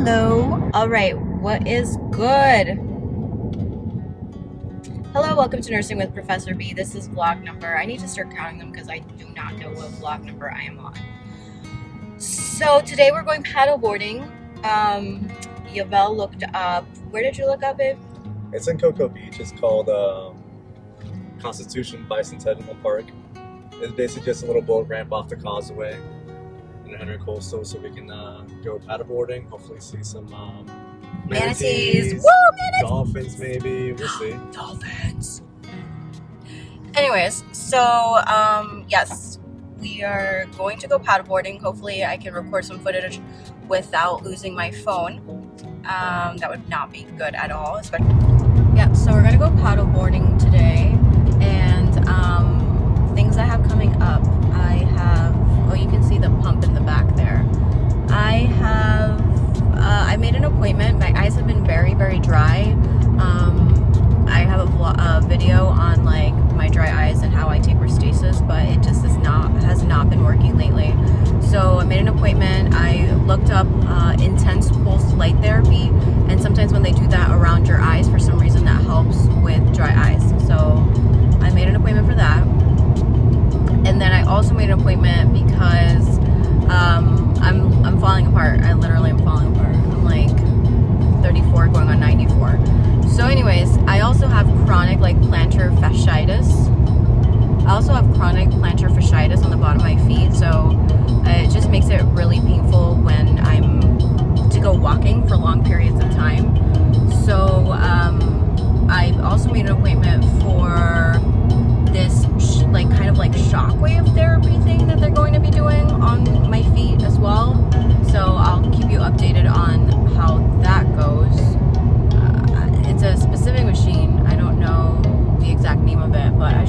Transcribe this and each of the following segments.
Hello. All right. What is good? Hello. Welcome to Nursing with Professor B. This is vlog number. I need to start counting them because I do not know what vlog number I am on. So today we're going paddleboarding. Yavel looked up. Where did you look up, babe? It's in Cocoa Beach. It's called Constitution Bicentennial Park. It's basically just a little boat ramp off the causeway in Henry Coastal, so we can go paddleboarding. Hopefully see some manatees. Woo, manatees! Dolphins, maybe. We'll see. Dolphins. Anyways, so yes, we are going to go paddleboarding. Hopefully, I can record some footage without losing my phone. That would not be good at all. Especially, yeah. So we're gonna go paddleboarding today, and things I have coming up. I have. Oh, you can see the pump in the back there. I made an appointment. My eyes have been very, very dry. I have a video on like my dry eyes and how I take Restasis, but it just has not been working lately. So I made an appointment. I looked up intense pulse light therapy, and sometimes when they do that around your eyes, for some reason that helps with dry eyes. So I made an appointment for that. And then I also made an appointment because I'm falling apart. I literally am falling apart. I'm like 34 going on 94. So anyways, I also have chronic like plantar fasciitis. I also have chronic plantar fasciitis on the bottom of my feet. So it just makes it really painful when I'm to go walking for long periods of time. So I also made an appointment for this like kind of like shockwave therapy thing that they're going to be doing on my feet as well. So I'll keep you updated on how that goes. It's a specific machine. I don't know the exact name of it, but I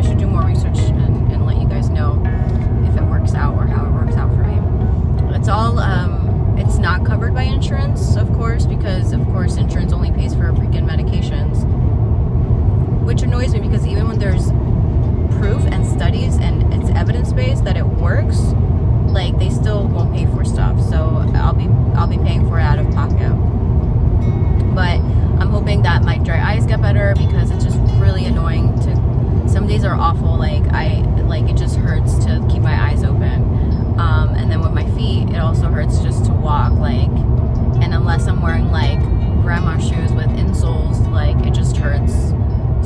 should do more research and let you guys know if it works out or how it works out for me. It's all it's not covered by insurance, of course, because of course insurance only pays for freaking medications, which annoys me because even when there's proof and studies and it's evidence-based that it works, like they still won't pay for stuff. So I'll be paying for it out of pocket. But I'm hoping that my dry eyes get better because it's just really annoying some days are awful. Like it just hurts to keep my eyes open. And then with my feet, it also hurts just to walk, and unless I'm wearing like grandma shoes with insoles, like it just hurts.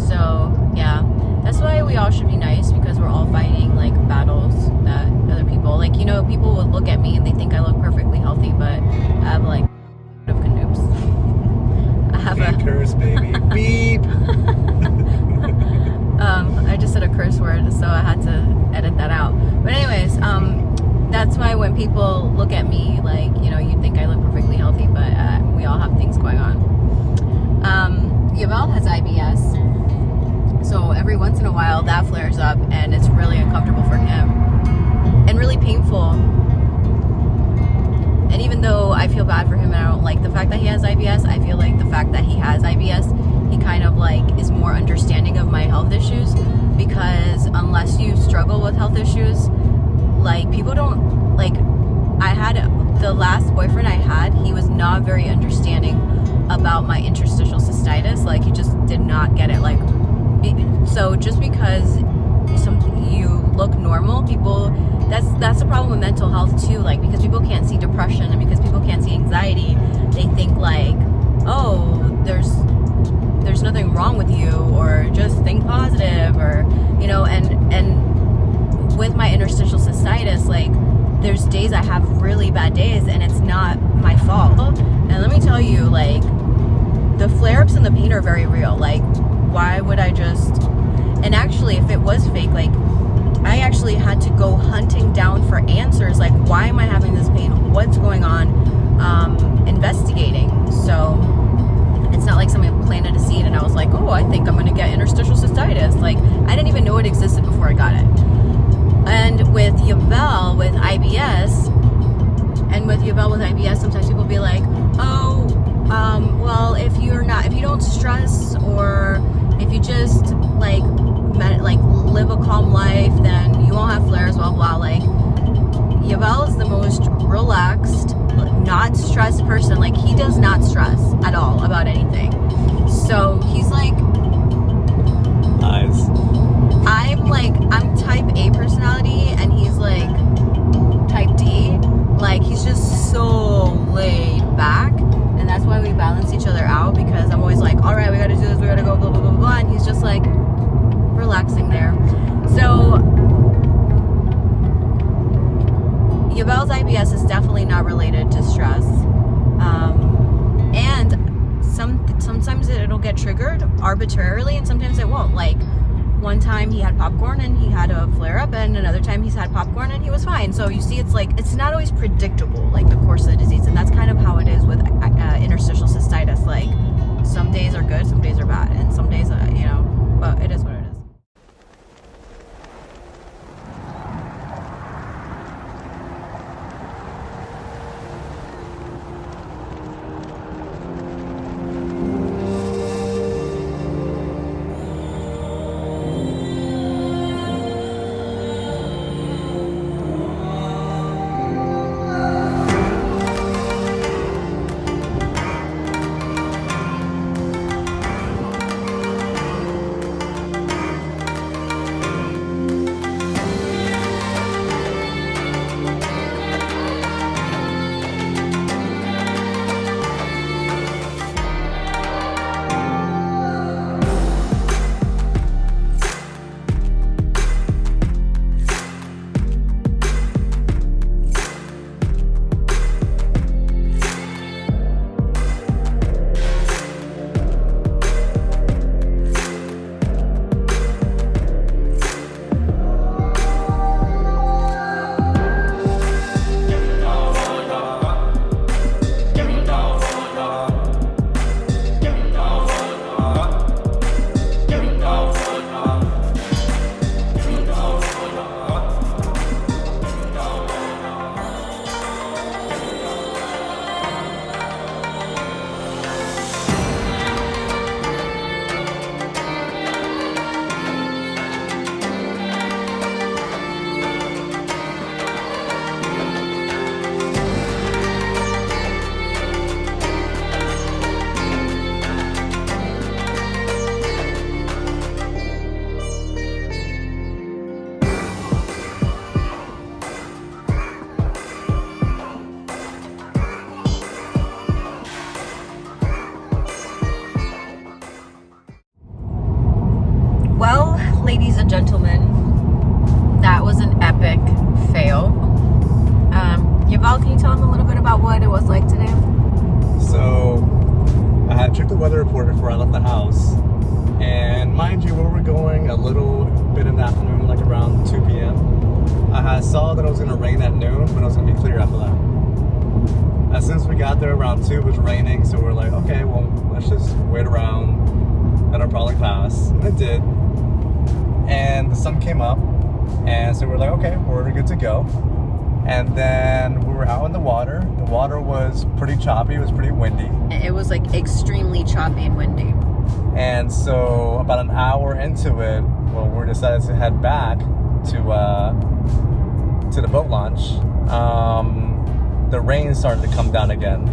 So yeah, that's why we all should be nice, because we're all fighting like battles that other people, like, you know, people would look at me and they think I look perfectly healthy, but I have like of canoops. I have a curse, baby. Beep. I just said a curse word, so I had to edit that out. But anyways, that's why when people look at me, like, you know, you think I look perfectly healthy, but we all have things going on. Yavel has IBS. So every once in a while that flares up and it's really uncomfortable for him and really painful. And even though I feel bad for him and I don't like the fact that he has IBS, I feel like the fact that he has IBS, he kind of like is more understanding of my health issues, because unless you struggle with health issues, like people don't, like I had the last boyfriend I had, he was not very understanding about my interstitial cystitis. Like he just did not get it. Like, so just because you look normal, people, that's the problem with mental health too. Like, because people can't see depression and because people can't see anxiety, they think like, oh, there's nothing wrong with you, or just think positive, or, you know, and with my interstitial cystitis, like there's days I have really bad days and it's not my fault. And let me tell you, like the flare-ups and the pain are very real. Like, why would I just, and actually if it was fake, like I actually had to go hunting down for answers, like why am I having this pain, what's going on, investigating. So it's not like someone planted a seed and I was like, oh, I think I'm gonna get interstitial cystitis. Like I didn't even know it existed before I got it. And with Yavel with IBS, sometimes people be like, oh, well, if you don't stress, or if you just like live a calm life, then you won't have flares, blah blah. Like, Yavel is the most relaxed, not stressed person. Like, he does not stress at all about anything. So he's like, Nice. I'm type A personality, and he's like type D. Like, he's just so laid back, and that's why we balance each other out, because I'm always like, all right, we gotta do this, we gotta go, blah, blah, blah, blah, and he's just like relaxing there. So Yavel's IBS is definitely not related to stress, and sometimes it'll get triggered arbitrarily, and sometimes it won't. Like, one time he had popcorn and he had a flare-up, and another time he's had popcorn and he was fine. So you see, it's like, it's not always predictable, like the course of the disease, and that's kind of how it is with interstitial cystitis. Like, some days are good, some days are bad, and some days, but it is what it is. Ladies and gentlemen, that was an epic fail. Yavel, can you tell them a little bit about what it was like today? So, I had checked the weather report before I left the house, and mind you, where we're going a little bit in the afternoon, like around 2 p.m. I saw that it was going to rain at noon, but it was going to be clear after that. As soon as we got there around 2, it was raining, so we're like, okay, well, let's just wait around, that'll probably pass, and it did. And the sun came up, and so we're like, okay, we're good to go. And then we were out in the water. The water was pretty choppy, it was pretty windy. It was like extremely choppy and windy. And so about an hour into it, well, we decided to head back to the boat launch. The rain started to come down again,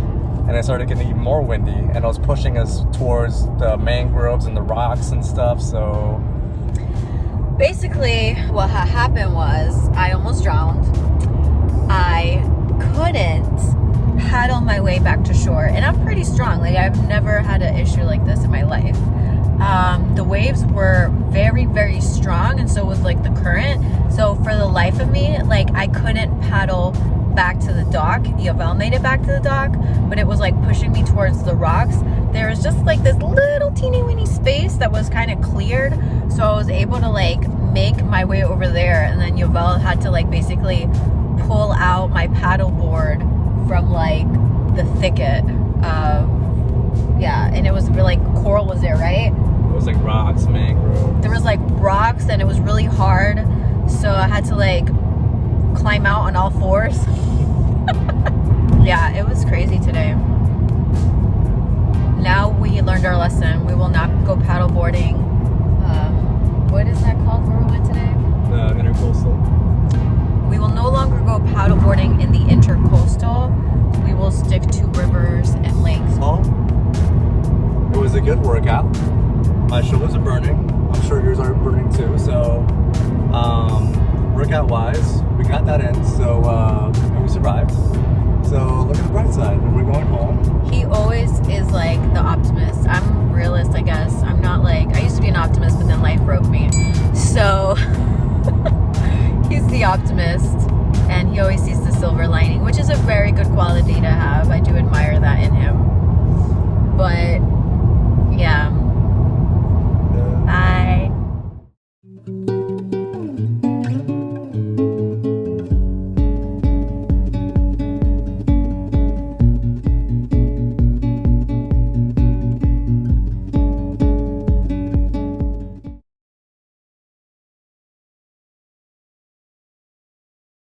and it started getting even more windy, and it was pushing us towards the mangroves and the rocks and stuff. So basically what happened was I almost drowned. I couldn't paddle my way back to shore, and I'm pretty strong. Like, I've never had an issue like this in my life. The waves were very, very strong, and so was like the current. So for the life of me, like, I couldn't paddle back to the dock. Yavel made it back to the dock, but it was like pushing me towards the rocks. There was just like this little teeny weeny space that was kind of cleared, so I was able to like make my way over there. And then Yavel had to like basically pull out my paddleboard from like the thicket. And it was really, like, coral was there, right? it was like rocks, mangrove. There was like rocks, and it was really hard, so I had to like climb out on all fours. Yeah, it was crazy today. Now we learned our lesson. We will not go paddleboarding. What is that called where we went today? The intercoastal. We will no longer go go paddleboarding in the intercoastal, we will stick to rivers and lakes. Well, it was a good workout. My shoulders are burning. I'm sure yours are burning too. So, workout wise, we got that in. So, and we survived. So, look at the bright side. We're going home. He always is like the optimist. I'm a realist, I guess. I'm not like, I used to be an optimist, but then life broke me. So, he's the optimist. And he always sees the silver lining, which is a very good quality to have. I do admire that in him. But, yeah.